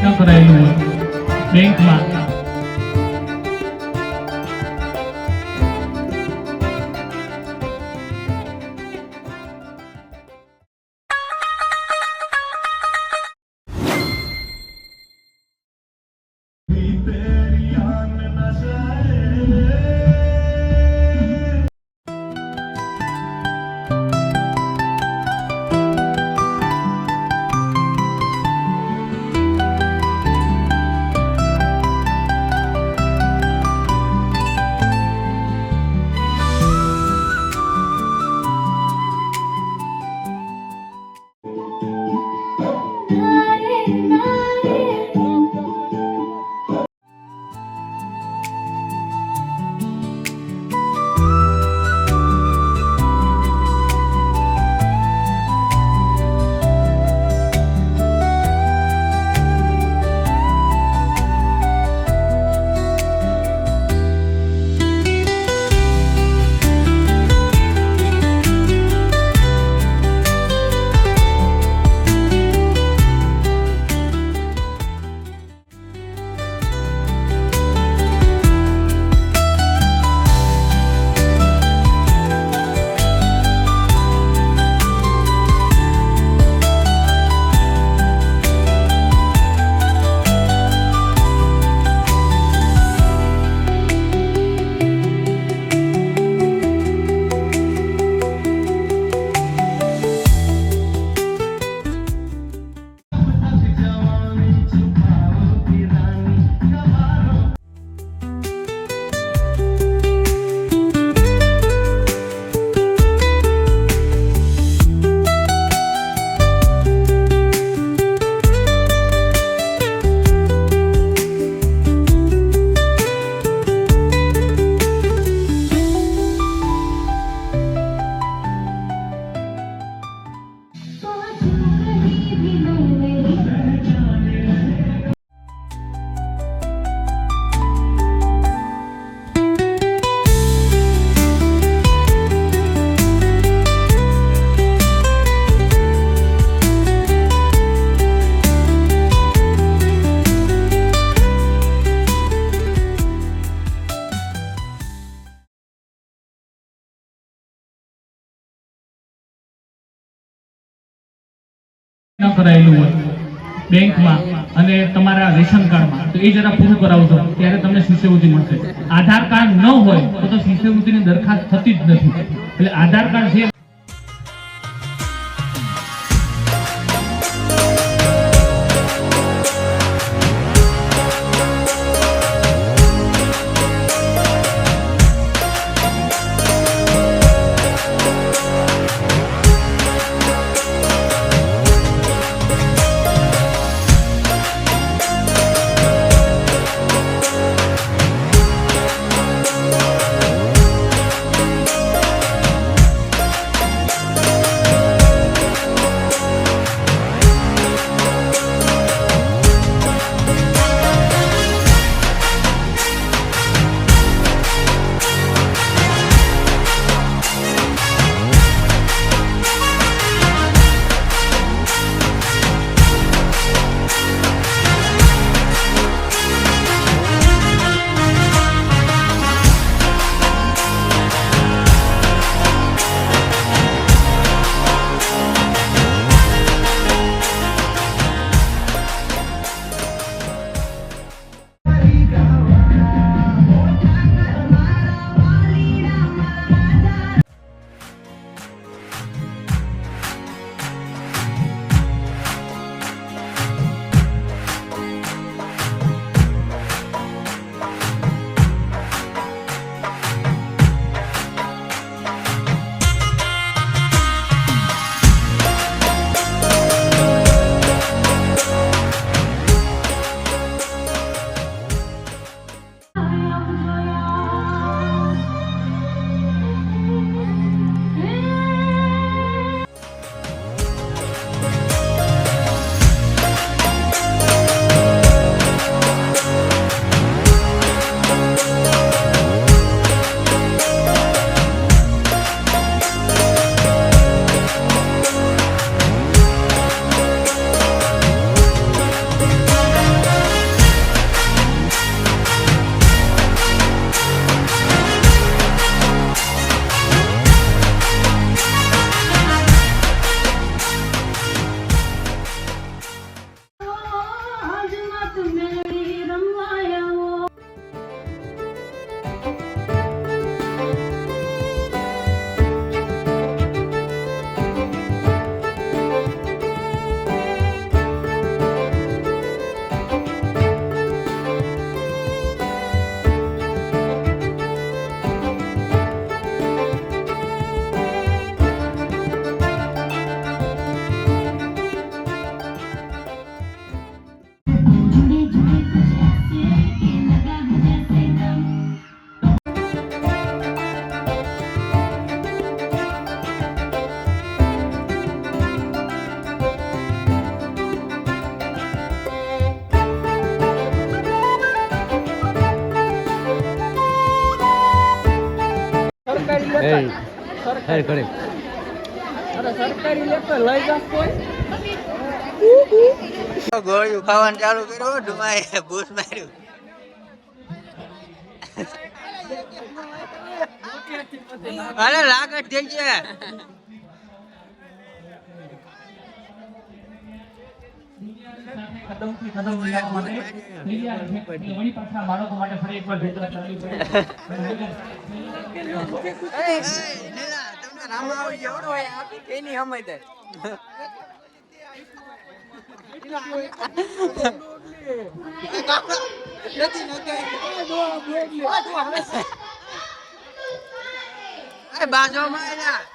ન કરાયેલું હોય બેંકમાં ન કરાયેલું હોય બેંકમાં અને તમારા રેશન કાર્ડમાં તો એ જરા પૂરું કરાવજો ત્યારે તમને શિષ્યવૃત્તિ મળશે. આધાર કાર્ડ ન હોય તો શિષ્યવૃત્તિની દરખાસ્ત થતી જ નથી. એટલે આધાર કાર્ડ છે બહાર કરે ગોળીઓ ખાવાનું ચાલુ કર્યું ડુમાએ બૂસ માર્યું અરે લાગત થઈ છે બાજુમાં યાર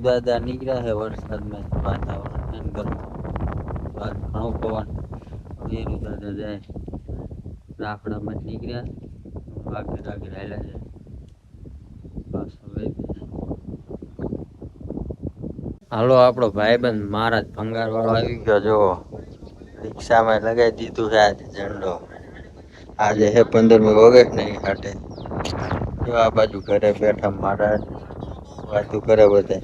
દાદા નીકળ્યા છે વરસાદમાં વાતાવરણ અંદર ઘણો પવન યાર દાદા જાય રાફડામાં નીકળ્યા આગળ આગળ હાલ્યા છે બસ હવે હાલો આપણો ભાઈબંધ મહારાજ ભંગાર વાળો આવી ગયો જો રિક્ષામાં લગાવી દીધું છે આજે ઝંડો આજે હે 15મી ઓગસ્ટ ને હાટે જો આ બાજુ ઘરે બેઠા મહારાજ વાતું કરે બધા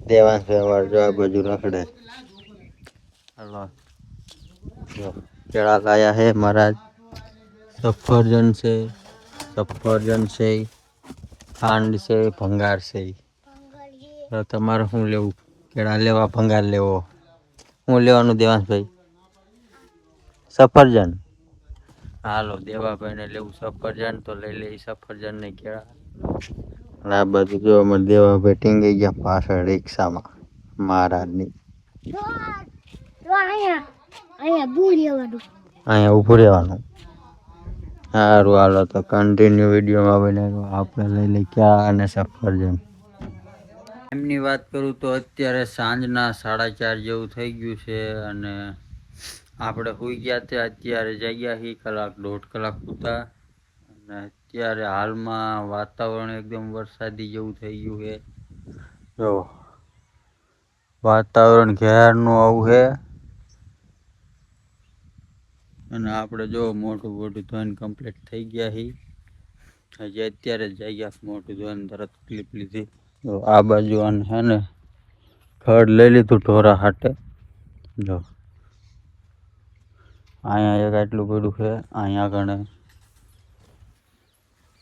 દેવાંશ વ્યવહાર જો આ બાજુ રખડે હલો જો કેળા લાયા હે મહારાજ સફરજન છે ખાંડ છે ભંગાર છે તો તમારે શું લેવું કેળા લેવા ભંગાર લેવો શું લેવાનું દેવાંશભાઈ સફરજન હાલો દેવાભાઈને લેવું સફરજન તો લઈ લે સફરજન ને કેળા આ બધું જો અમે દેવાભાઈ ટીંગી ગયા પાછળ રિક્ષામાં મહારાજની અહીંયા ઊભું રહેવાનું સારું હાલો તો કન્ટિન્યુ વિડીયોમાં બનાવ્યો આપણે લઈ લઈ ક્યાં અને સફરજન એમની વાત કરું તો અત્યારે સાંજના 4:30 જેવું થઈ ગયું છે અને આપણે સુઈ ગયા ત્યાં અત્યારે જાગ્યા છીએ કલાક 1.5 કલાક પૂરતા અને અત્યારે હાલમાં વાતાવરણ એકદમ વરસાદી જેવું થઈ ગયું છે જો વાતાવરણ ઘેરનું આવું છે અને આપણે જો મોટું ધોઈને કમ્પ્લીટ થઈ ગયા છીએ હજી અત્યારે જ જાગ્યા મોટું ધોઈને તરત ક્લિપ લીધી જો આ બાજુ અને હે ને ખડ લઈ લીધું ઢોરા હાટે જો અહીંયા એક આટલું બધું છે અહીંયા આગળ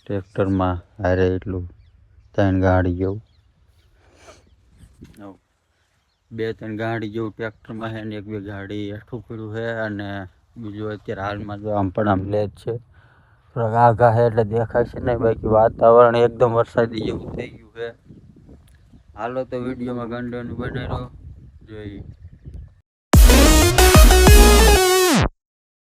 ટ્રેક્ટરમાં હારે એટલું 3 ગાડી જેવું 2-3 ગાડી જેવું ટ્રેક્ટરમાં છે ને 1-2 ગાડી હેઠું પડ્યું છે અને બીજું અત્યારે હાલમાં જો આમ પણ આમ લે જ છે થોડાક આઘા છે એટલે દેખાય છે નહીં બાકી વાતાવરણ એકદમ વરસાદી જેવું થઈ ગયું છે હાલો તો વિડીયોમાં કન્ટિન્યુ બનાવી રહ્યો જોઈ